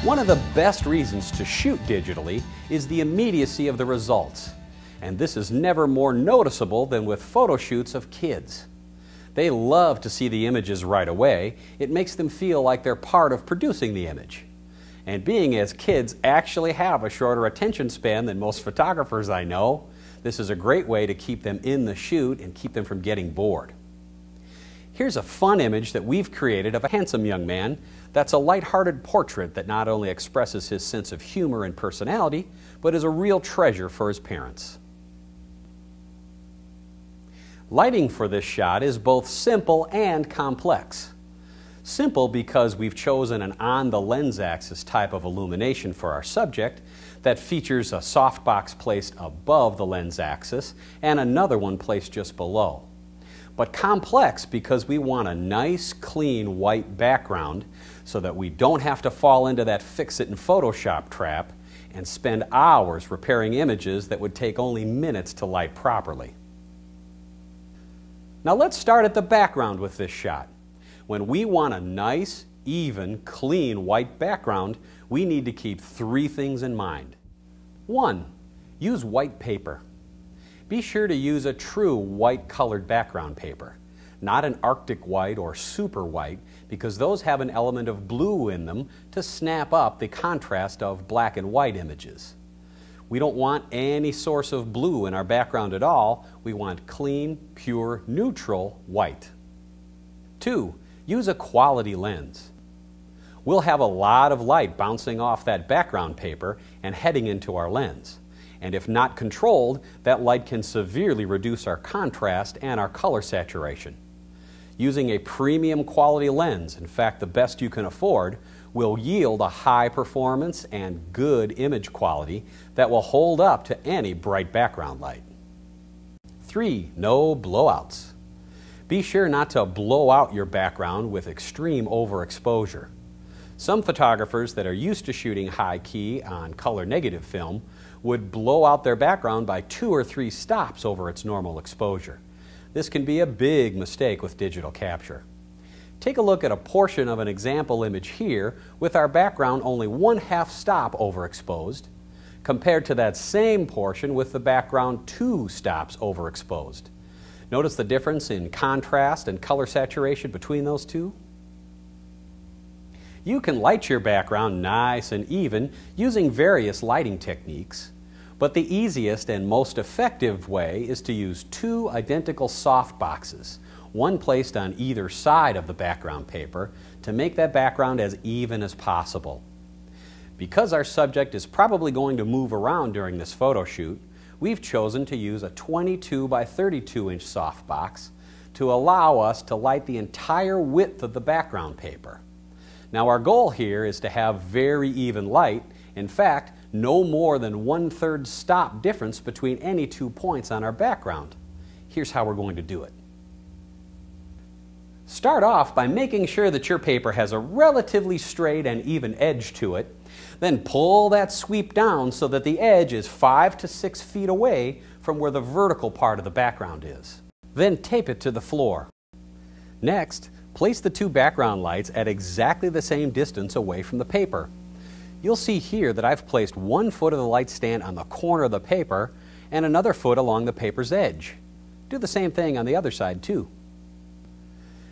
One of the best reasons to shoot digitally is the immediacy of the results. And this is never more noticeable than with photo shoots of kids. They love to see the images right away. It makes them feel like they're part of producing the image. And being as kids actually have a shorter attention span than most photographers I know, this is a great way to keep them in the shoot and keep them from getting bored. Here's a fun image that we've created of a handsome young man that's a light-hearted portrait that not only expresses his sense of humor and personality, but is a real treasure for his parents. Lighting for this shot is both simple and complex. Simple because we've chosen an on-the-lens axis type of illumination for our subject that features a softbox placed above the lens axis and another one placed just below. But complex because we want a nice, clean white background so that we don't have to fall into that fix-it in Photoshop trap and spend hours repairing images that would take only minutes to light properly. Now let's start at the background with this shot. When we want a nice, even, clean white background, we need to keep three things in mind. 1. Use white paper. Be sure to use a true white colored background paper, not an Arctic white or super white, because those have an element of blue in them to snap up the contrast of black and white images. We don't want any source of blue in our background at all. We want clean, pure, neutral white. 2. Use a quality lens. We'll have a lot of light bouncing off that background paper and heading into our lens. And if not controlled, that light can severely reduce our contrast and our color saturation. Using a premium quality lens, in fact the best you can afford, will yield a high performance and good image quality that will hold up to any bright background light. 3. No blowouts. Be sure not to blow out your background with extreme overexposure. Some photographers that are used to shooting high key on color negative film would blow out their background by 2 or 3 stops over its normal exposure. This can be a big mistake with digital capture. Take a look at a portion of an example image here with our background only 1/2 stop overexposed, compared to that same portion with the background 2 stops overexposed. Notice the difference in contrast and color saturation between those two? You can light your background nice and even using various lighting techniques, but the easiest and most effective way is to use 2 identical soft boxes, one placed on either side of the background paper, to make that background as even as possible. Because our subject is probably going to move around during this photo shoot, we've chosen to use a 22 by 32 inch softbox to allow us to light the entire width of the background paper. Now our goal here is to have very even light, in fact, no more than 1/3 stop difference between any 2 points on our background. Here's how we're going to do it. Start off by making sure that your paper has a relatively straight and even edge to it. Then pull that sweep down so that the edge is 5 to 6 feet away from where the vertical part of the background is. Then tape it to the floor. Next, place the 2 background lights at exactly the same distance away from the paper. You'll see here that I've placed 1 foot of the light stand on the corner of the paper and another foot along the paper's edge. Do the same thing on the other side too.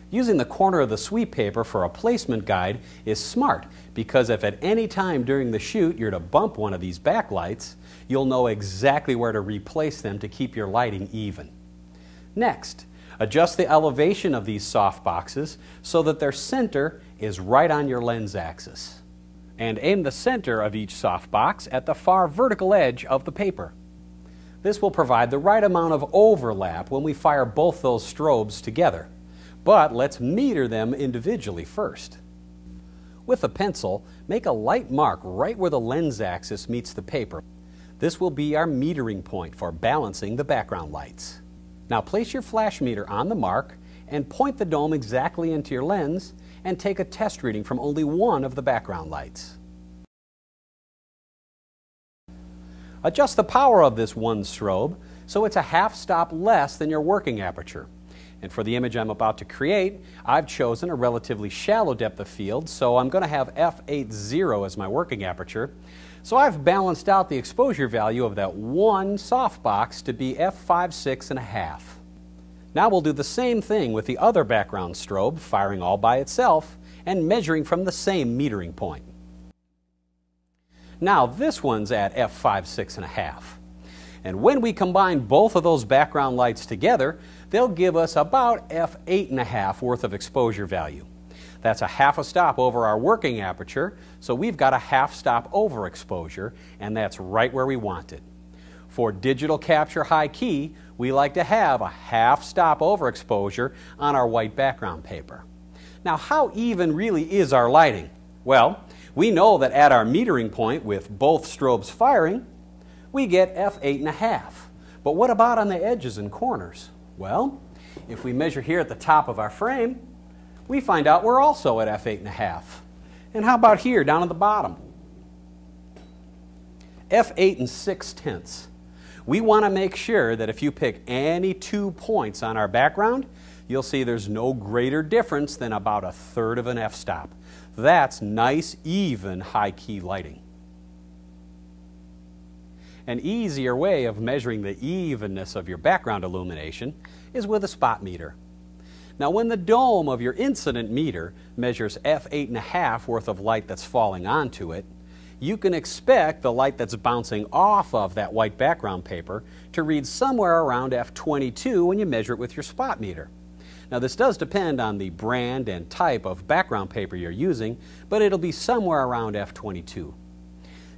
Using the corner of the sweep paper for a placement guide is smart because if at any time during the shoot you're to bump one of these backlights, you'll know exactly where to replace them to keep your lighting even. Next, adjust the elevation of these soft boxes so that their center is right on your lens axis. And aim the center of each softbox at the far vertical edge of the paper. This will provide the right amount of overlap when we fire both those strobes together. But let's meter them individually first. With a pencil, make a light mark right where the lens axis meets the paper. This will be our metering point for balancing the background lights. Now place your flash meter on the mark and point the dome exactly into your lens and take a test reading from only one of the background lights. Adjust the power of this one strobe so it's a half stop less than your working aperture. And for the image I'm about to create, I've chosen a relatively shallow depth of field, so I'm going to have f8.0 as my working aperture. So I've balanced out the exposure value of that one softbox to be f5.6.5. Now we'll do the same thing with the other background strobe, firing all by itself and measuring from the same metering point. Now this one's at f5.6.5. And when we combine both of those background lights together, they'll give us about f8.5 worth of exposure value. That's a half a stop over our working aperture, so we've got a half stop overexposure, and that's right where we want it. For digital capture high key, we like to have a half stop overexposure on our white background paper. Now, how even really is our lighting? Well, we know that at our metering point with both strobes firing, we get f8.5. But what about on the edges and corners? Well, if we measure here at the top of our frame, we find out we're also at f8.5. And how about here down at the bottom? f8.6. We want to make sure that if you pick any 2 points on our background, you'll see there's no greater difference than about 1/3 of an f-stop. That's nice, even, high-key lighting. An easier way of measuring the evenness of your background illumination is with a spot meter. Now, when the dome of your incident meter measures f8.5 worth of light that's falling onto it, you can expect the light that's bouncing off of that white background paper to read somewhere around f22 when you measure it with your spot meter. Now, this does depend on the brand and type of background paper you're using, but it'll be somewhere around f22.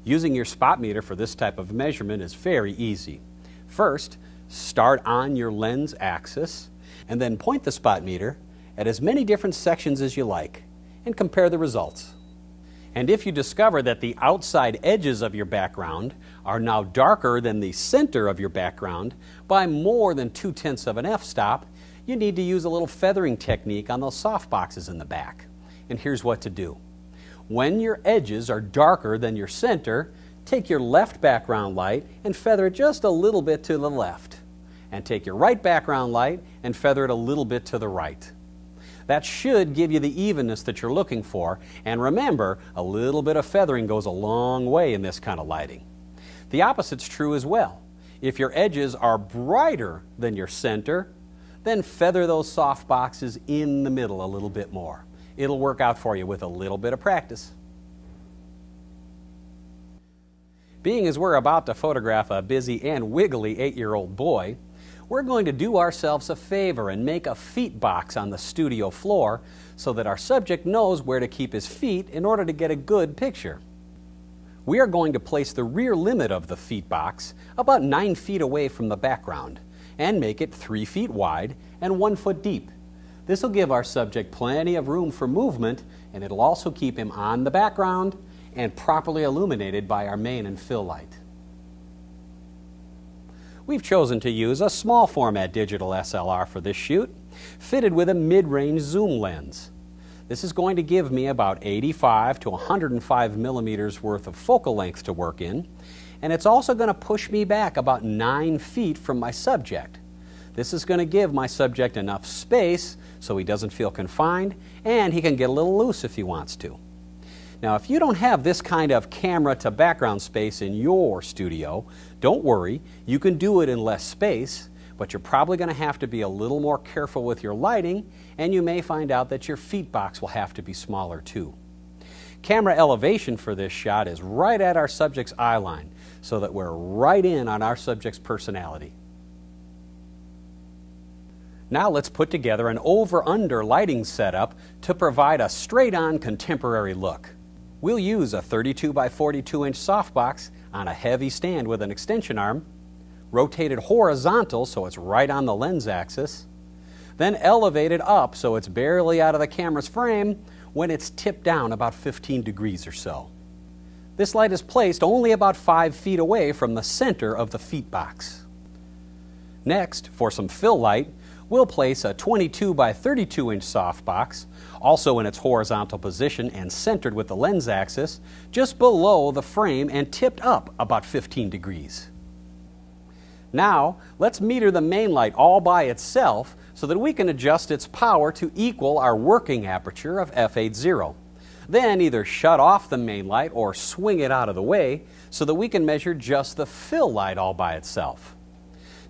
Using your spot meter for this type of measurement is very easy. First, start on your lens axis and then point the spot meter at as many different sections as you like and compare the results. And if you discover that the outside edges of your background are now darker than the center of your background by more than 2/10 of an f-stop, you need to use a little feathering technique on those soft boxes in the back. And here's what to do. When your edges are darker than your center, take your left background light and feather it just a little bit to the left. And take your right background light and feather it a little bit to the right. That should give you the evenness that you're looking for. And remember, a little bit of feathering goes a long way in this kind of lighting. The opposite's true as well. If your edges are brighter than your center, then feather those soft boxes in the middle a little bit more. It'll work out for you with a little bit of practice. Being as we're about to photograph a busy and wiggly 8-year-old boy, we're going to do ourselves a favor and make a feet box on the studio floor so that our subject knows where to keep his feet in order to get a good picture. We are going to place the rear limit of the feet box about 9 feet away from the background and make it 3 feet wide and 1 foot deep. This will give our subject plenty of room for movement, and it'll also keep him on the background and properly illuminated by our main and fill light. We've chosen to use a small format digital SLR for this shoot, fitted with a mid-range zoom lens. This is going to give me about 85 to 105 millimeters worth of focal length to work in, and it's also going to push me back about 9 feet from my subject. This is going to give my subject enough space so he doesn't feel confined, and he can get a little loose if he wants to. Now, if you don't have this kind of camera to background space in your studio, don't worry, you can do it in less space, but you're probably going to have to be a little more careful with your lighting, and you may find out that your feet box will have to be smaller too. Camera elevation for this shot is right at our subject's eye line, so that we're right in on our subject's personality. Now let's put together an over-under lighting setup to provide a straight-on contemporary look. We'll use a 32 by 42 inch softbox on a heavy stand with an extension arm, rotated horizontal so it's right on the lens axis, then elevated up so it's barely out of the camera's frame when it's tipped down about 15 degrees or so. This light is placed only about 5 feet away from the center of the feet box. Next, for some fill light, we'll place a 22 by 32 inch softbox, also in its horizontal position and centered with the lens axis, just below the frame and tipped up about 15 degrees. Now, let's meter the main light all by itself so that we can adjust its power to equal our working aperture of f80. Then either shut off the main light or swing it out of the way so that we can measure just the fill light all by itself.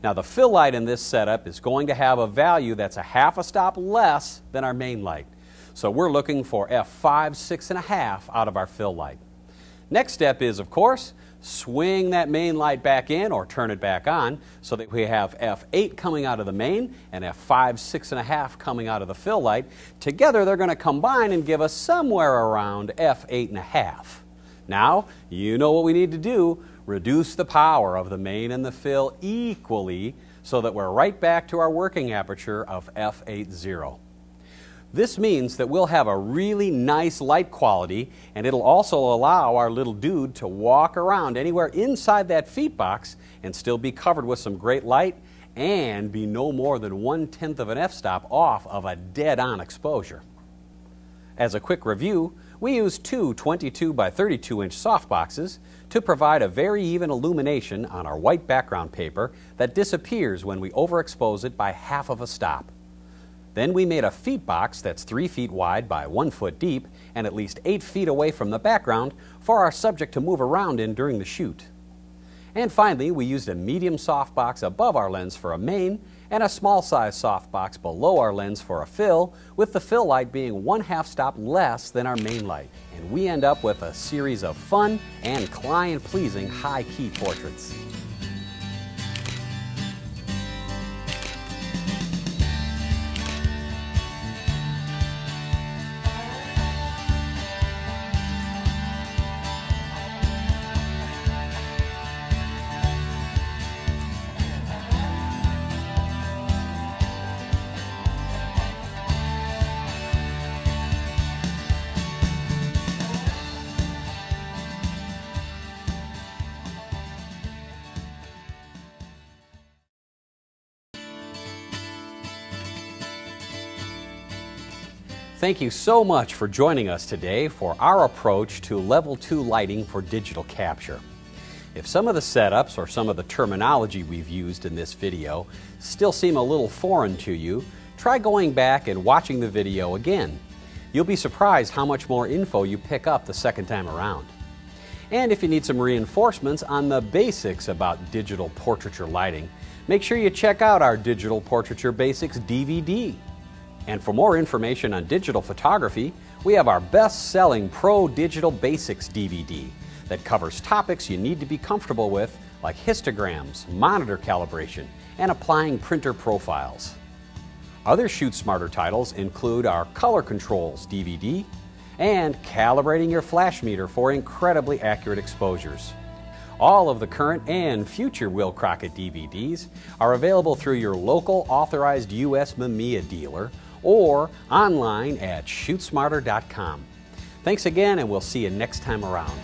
Now, the fill light in this setup is going to have a value that's a half a stop less than our main light. So we're looking for f5, 6.5 out of our fill light. Next step is, of course, swing that main light back in or turn it back on so that we have f8 coming out of the main and f5, 6.5 coming out of the fill light. Together they're going to combine and give us somewhere around f8.5. Now, you know what we need to do. Reduce the power of the main and the fill equally so that we're right back to our working aperture of f80. This means that we'll have a really nice light quality, and it'll also allow our little dude to walk around anywhere inside that feet box and still be covered with some great light and be no more than 1/10 of an f-stop off of a dead-on exposure. As a quick review, we used two 22 by 32 inch softboxes to provide a very even illumination on our white background paper that disappears when we overexpose it by half of a stop. Then we made a feet box that's 3 feet wide by 1 foot deep and at least 8 feet away from the background for our subject to move around in during the shoot. And finally, we used a medium softbox above our lens for a main and a small size softbox below our lens for a fill, with the fill light being 1/2 stop less than our main light. And we end up with a series of fun and client-pleasing high-key portraits. Thank you so much for joining us today for our approach to Level 2 lighting for digital capture. If some of the setups or some of the terminology we've used in this video still seem a little foreign to you, try going back and watching the video again. You'll be surprised how much more info you pick up the second time around. And if you need some reinforcements on the basics about digital portraiture lighting, make sure you check out our Digital Portraiture Basics DVD. And for more information on digital photography, we have our best-selling Pro Digital Basics DVD that covers topics you need to be comfortable with, like histograms, monitor calibration, and applying printer profiles. Other Shoot Smarter titles include our Color Controls DVD and Calibrating Your Flash Meter for incredibly accurate exposures. All of the current and future Will Crockett DVDs are available through your local authorized U.S. Mamiya dealer or online at shootsmarter.com. Thanks again, and we'll see you next time around.